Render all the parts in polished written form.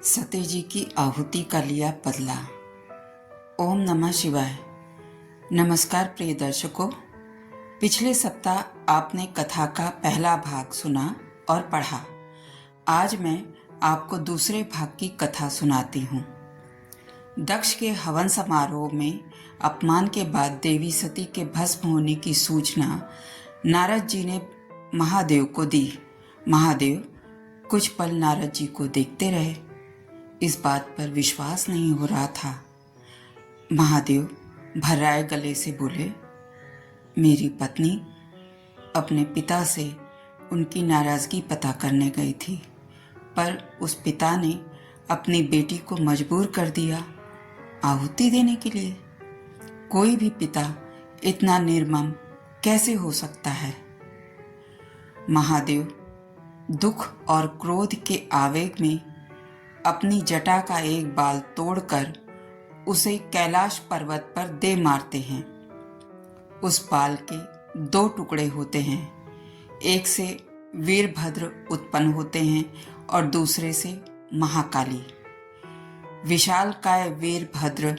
सती जी की आहुति का लिया बदला। ओम नमः शिवाय। नमस्कार प्रिय दर्शकों, पिछले सप्ताह आपने कथा का पहला भाग सुना और पढ़ा। आज मैं आपको दूसरे भाग की कथा सुनाती हूँ। दक्ष के हवन समारोह में अपमान के बाद देवी सती के भस्म होने की सूचना नारद जी ने महादेव को दी। महादेव कुछ पल नारद जी को देखते रहे। इस बात पर विश्वास नहीं हो रहा था। महादेव भर्राए गले से बोले, मेरी पत्नी अपने पिता से उनकी नाराजगी पता करने गई थी, पर उस पिता ने अपनी बेटी को मजबूर कर दिया आहुति देने के लिए। कोई भी पिता इतना निर्मम कैसे हो सकता है? महादेव दुख और क्रोध के आवेग में अपनी जटा का एक बाल तोड़कर उसे कैलाश पर्वत पर दे मारते हैं। उस बाल के दो टुकड़े होते हैं, एक से वीरभद्र उत्पन्न होते हैं और दूसरे से महाकाली। विशालकाय वीरभद्र,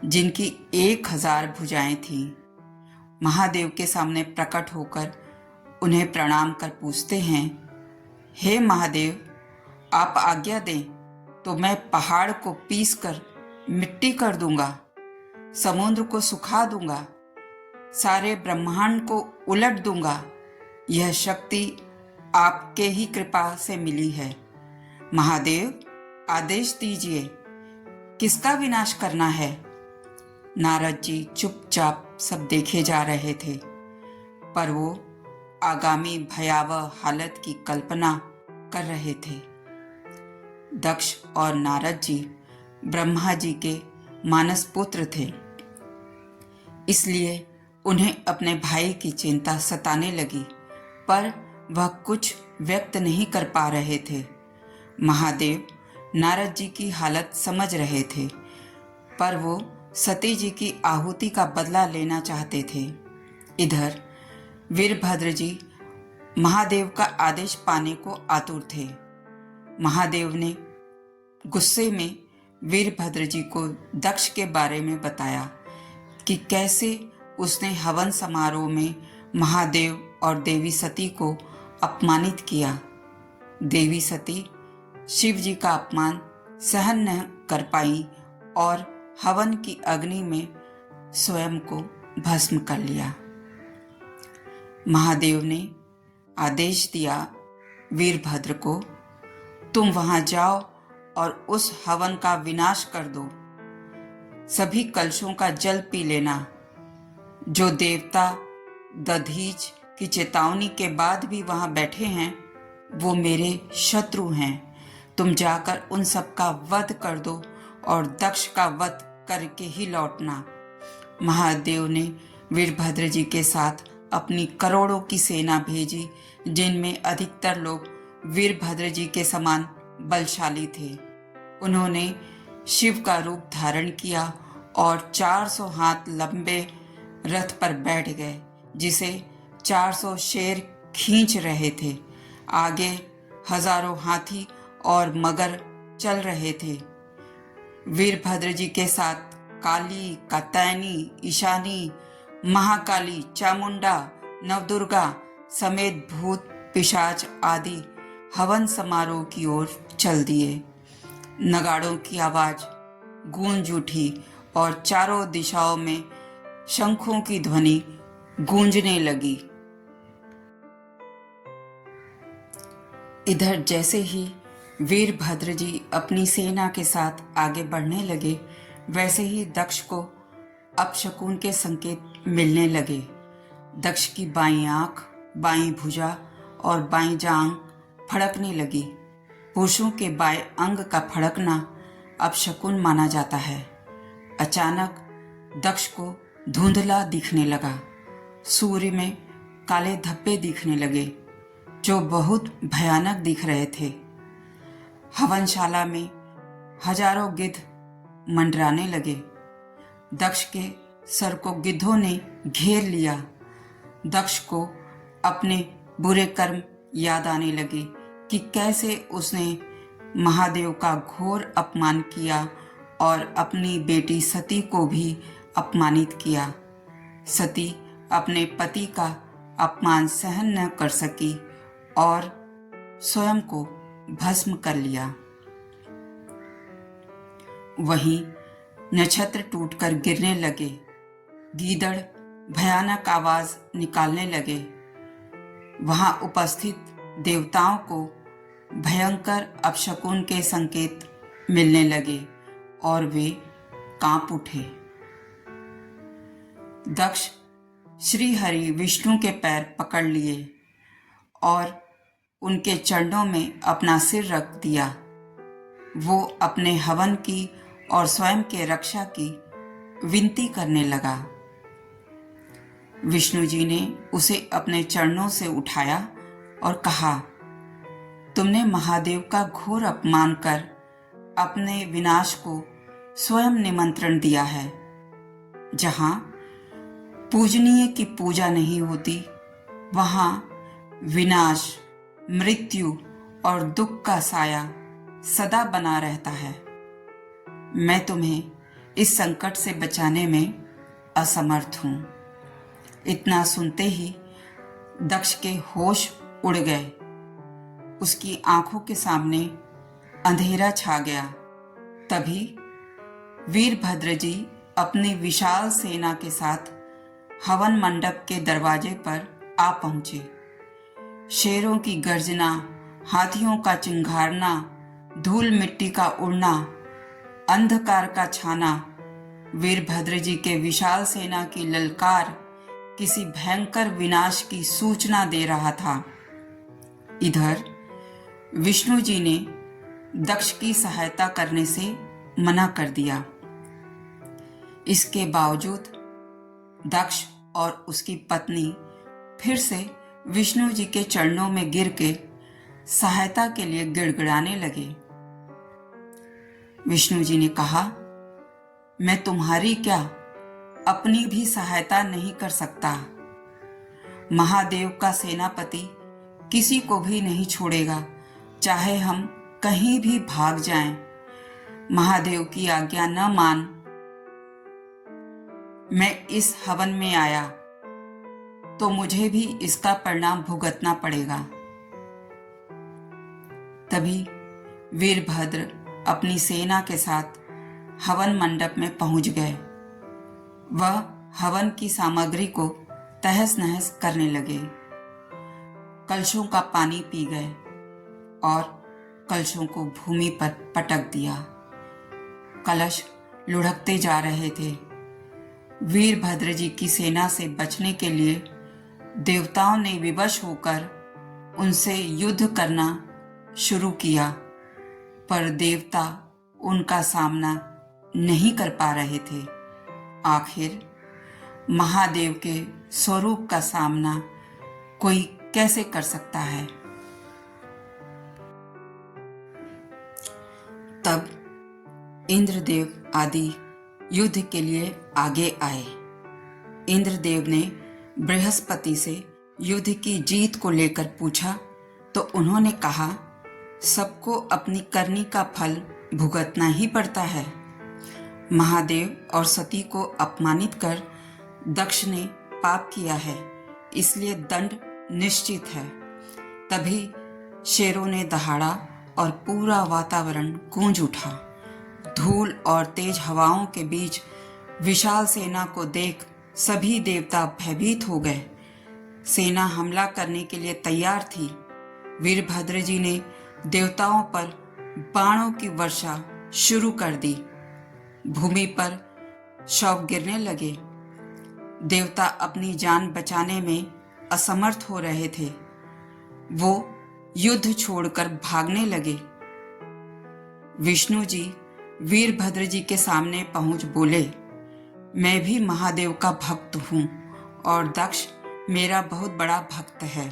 जिनकी 1000 भुजाएं थीं, महादेव के सामने प्रकट होकर उन्हें प्रणाम कर पूछते हैं, हे महादेव, आप आज्ञा दें तो मैं पहाड़ को पीसकर मिट्टी कर दूंगा, समुद्र को सुखा दूंगा, सारे ब्रह्मांड को उलट दूंगा। यह शक्ति आपके ही कृपा से मिली है। महादेव आदेश दीजिए, किसका विनाश करना है? नारद जी चुपचाप सब देखे जा रहे थे, पर वो आगामी भयावह हालत की कल्पना कर रहे थे। दक्ष और नारद जी ब्रह्मा जी के मानस पुत्र थे, इसलिए उन्हें अपने भाई की चिंता सताने लगी, पर वह कुछ व्यक्त नहीं कर पा रहे थे। महादेव नारद जी की हालत समझ रहे थे, पर वो सती जी की आहुति का बदला लेना चाहते थे। इधर वीरभद्र जी महादेव का आदेश पाने को आतुर थे। महादेव ने गुस्से में वीरभद्र जी को दक्ष के बारे में बताया कि कैसे उसने हवन समारोह में महादेव और देवी सती को अपमानित किया। देवी सती शिव जी का अपमान सहन न कर पाई और हवन की अग्नि में स्वयं को भस्म कर लिया। महादेव ने आदेश दिया वीरभद्र को, तुम वहां जाओ और उस हवन का विनाश कर दो। सभी कलशों का जल पी लेना। जो देवता दधीच की चेतावनी के बाद भी वहां बैठे हैं, वो मेरे शत्रु हैं। तुम जाकर उन सब का वध कर दो और दक्ष का वध करके ही लौटना। महादेव ने वीरभद्र जी के साथ अपनी करोड़ों की सेना भेजी, जिनमें अधिकतर लोग वीरभद्र जी के समान बलशाली थे। उन्होंने शिव का रूप धारण किया और 400 हाथ लंबे रथ पर बैठ गए, जिसे 400 शेर खींच रहे थे। आगे हजारों हाथी और मगर चल रहे थे। वीरभद्र जी के साथ काली, कात्यायनी, ईशानी, महाकाली, चामुंडा, नवदुर्गा समेत भूत पिशाच आदि हवन समारोह की ओर चल दिए। नगाड़ों की आवाज गूंज उठी और चारों दिशाओं में शंखों की ध्वनि गूंजने लगी। इधर जैसे ही वीरभद्र जी अपनी सेना के साथ आगे बढ़ने लगे, वैसे ही दक्ष को अपशकुन के संकेत मिलने लगे। दक्ष की बाईं आंख, बाईं भुजा और बाईं जांघ फड़कने लगी। पुरुषों के बाएं अंग का फड़कना अपशकुन माना जाता है। अचानक दक्ष को धुंधला दिखने लगा। सूर्य में काले धब्बे दिखने लगे, जो बहुत भयानक दिख रहे थे। हवनशाला में हजारों गिद्ध मंडराने लगे। दक्ष के सर को गिद्धों ने घेर लिया। दक्ष को अपने बुरे कर्म याद आने लगे कि कैसे उसने महादेव का घोर अपमान किया और अपनी बेटी सती को भी अपमानित किया। सती अपने पति का अपमान सहन न कर सकी और स्वयं को भस्म कर लिया। वहीं नक्षत्र टूटकर गिरने लगे, गीदड़ भयानक आवाज निकालने लगे। वहां उपस्थित देवताओं को भयंकर अपशकुन के संकेत मिलने लगे और वे कांप उठे। दक्ष श्री हरि विष्णु के पैर पकड़ लिए और उनके चरणों में अपना सिर रख दिया। वो अपने हवन की और स्वयं के रक्षा की विनती करने लगा। विष्णु जी ने उसे अपने चरणों से उठाया और कहा, तुमने महादेव का घोर अपमान कर अपने विनाश को स्वयं निमंत्रण दिया है। जहां पूजनीय की पूजा नहीं होती, वहां विनाश, मृत्यु और दुख का साया सदा बना रहता है। मैं तुम्हें इस संकट से बचाने में असमर्थ हूं। इतना सुनते ही दक्ष के होश उड़ गए। उसकी आंखों के सामने अंधेरा छा गया। तभी वीरभद्र जी अपनी विशाल सेना के साथ हवन मंडप के दरवाजे पर आ पहुंचे। शेरों की गर्जना, हाथियों का चिंघारना, धूल मिट्टी का उड़ना, अंधकार का छाना, वीरभद्र जी के विशाल सेना की ललकार किसी भयंकर विनाश की सूचना दे रहा था। इधर विष्णु जी ने दक्ष की सहायता करने से मना कर दिया। इसके बावजूद दक्ष और उसकी पत्नी फिर से विष्णु जी के चरणों में गिर के सहायता के लिए गिड़गिड़ाने लगे। विष्णु जी ने कहा, मैं तुम्हारी क्या, अपनी भी सहायता नहीं कर सकता। महादेव का सेनापति किसी को भी नहीं छोड़ेगा, चाहे हम कहीं भी भाग जाएं। महादेव की आज्ञा न मान मैं इस हवन में आया तो मुझे भी इसका परिणाम भुगतना पड़ेगा। तभी वीरभद्र अपनी सेना के साथ हवन मंडप में पहुंच गए। वह हवन की सामग्री को तहस नहस करने लगे। कलशों का पानी पी गए और कलशों को भूमि पर पटक दिया। कलश लुढ़कते जा रहे थे। वीरभद्र जी की सेना से बचने के लिए देवताओं ने विवश होकर उनसे युद्ध करना शुरू किया, पर देवता उनका सामना नहीं कर पा रहे थे। आखिर महादेव के स्वरूप का सामना कोई कैसे कर सकता है। तब इंद्रदेव आदि युद्ध के लिए आगे आए। इंद्रदेव ने बृहस्पति से युद्ध की जीत को लेकर पूछा तो उन्होंने कहा, सबको अपनी करनी का फल भुगतना ही पड़ता है। महादेव और सती को अपमानित कर दक्ष ने पाप किया है, इसलिए दंड निश्चित है। तभी शेरों ने दहाड़ा और पूरा वातावरण गूंज उठा। धूल और तेज हवाओं के बीच विशाल सेना को देख सभी देवता भयभीत हो गए। सेना हमला करने के लिए तैयार थी। वीरभद्र जी ने देवताओं पर बाणों की वर्षा शुरू कर दी। भूमि पर शव गिरने लगे। देवता अपनी जान बचाने में असमर्थ हो रहे थे। वो युद्ध छोड़कर भागने लगे। विष्णु जी वीरभद्र जी के सामने पहुंच बोले, मैं भी महादेव का भक्त हूं और दक्ष मेरा बहुत बड़ा भक्त है।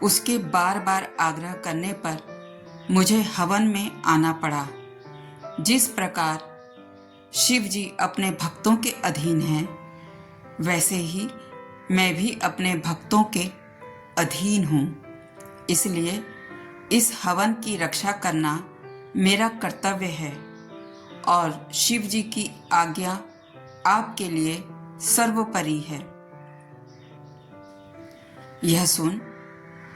उसके बार बार आग्रह करने पर मुझे हवन में आना पड़ा। जिस प्रकार शिव जी अपने भक्तों के अधीन हैं, वैसे ही मैं भी अपने भक्तों के अधीन हूँ। इसलिए इस हवन की रक्षा करना मेरा कर्तव्य है और शिव जी की आज्ञा आपके लिए सर्वोपरि है। यह सुन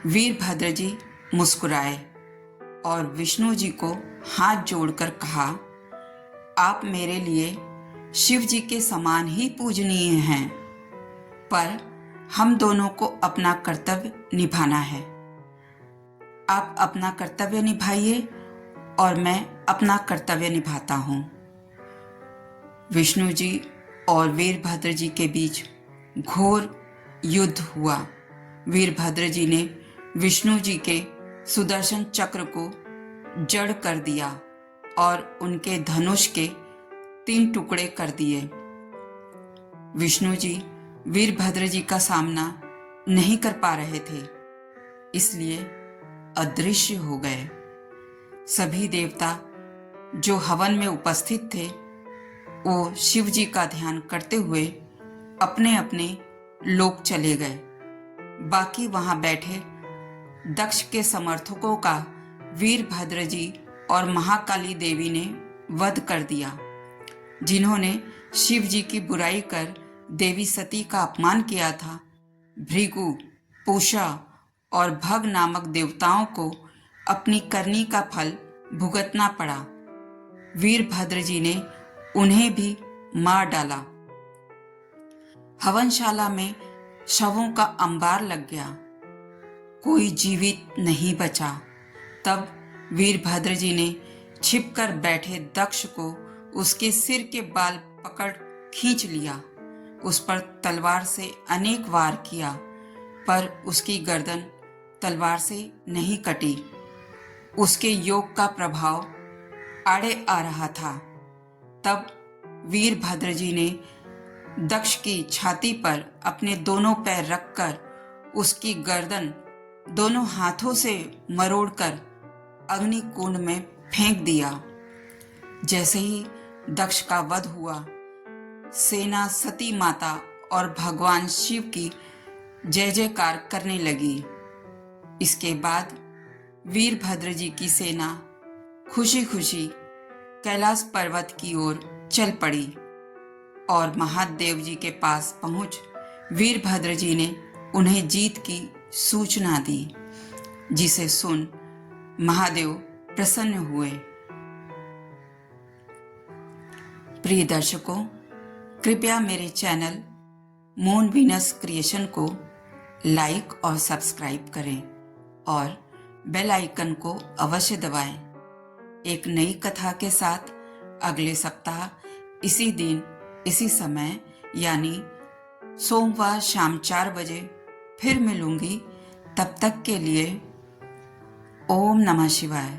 वीरभद्र जी मुस्कुराए और विष्णु जी को हाथ जोड़कर कहा, आप मेरे लिए शिव जी के समान ही पूजनीय हैं, पर हम दोनों को अपना कर्तव्य निभाना है। आप अपना कर्तव्य निभाइए और मैं अपना कर्तव्य निभाता हूँ। विष्णु जी और वीरभद्र जी के बीच घोर युद्ध हुआ। वीरभद्र जी ने विष्णु जी के सुदर्शन चक्र को जड़ कर दिया और उनके धनुष के 3 टुकड़े कर दिए। विष्णु जी वीरभद्र जी का सामना नहीं कर पा रहे थे, इसलिए अदृश्य हो गए। सभी देवता जो हवन में उपस्थित थे वो शिव जी का ध्यान करते हुए अपने अपने लोक चले गए। बाकी वहां बैठे दक्ष के समर्थकों का वीरभद्र जी और महाकाली देवी ने वध कर दिया। जिन्होंने शिव जी की बुराई कर देवी सती का अपमान किया था, भृगु, पूषा और भग नामक देवताओं को अपनी करनी का फल भुगतना पड़ा। वीरभद्र जी ने उन्हें भी मार डाला। हवनशाला में शवों का अंबार लग गया, कोई जीवित नहीं बचा। तब वीरभद्र जी ने छिपकर बैठे दक्ष को उसके सिर के बाल पकड़ खींच लिया, उस पर तलवार से अनेक वार किया, पर उसकी गर्दन तलवार से नहीं कटी। उसके योग का प्रभाव आड़े आ रहा था। तब वीरभद्र जी ने दक्ष की छाती पर अपने दोनों पैर रखकर उसकी गर्दन दोनों हाथों से मरोड़कर अग्निकुंड में फेंक दिया। जैसे ही दक्ष का वध हुआ, सेना सती माता और भगवान शिव की जय जयकार करने लगी। इसके बाद वीरभद्र जी की सेना खुशी खुशी कैलाश पर्वत की ओर चल पड़ी और महादेव जी के पास पहुंच वीरभद्र जी ने उन्हें जीत की सूचना दी, जिसे सुन महादेव प्रसन्न हुए। प्रिय दर्शकों, कृपया मेरे चैनल मून वीनस क्रिएशन को लाइक और सब्सक्राइब करें और बेल आइकन को अवश्य दबाएं। एक नई कथा के साथ अगले सप्ताह इसी दिन इसी समय यानी सोमवार शाम 4 बजे फिर मिलूंगी। तब तक के लिए ओम नमः शिवाय।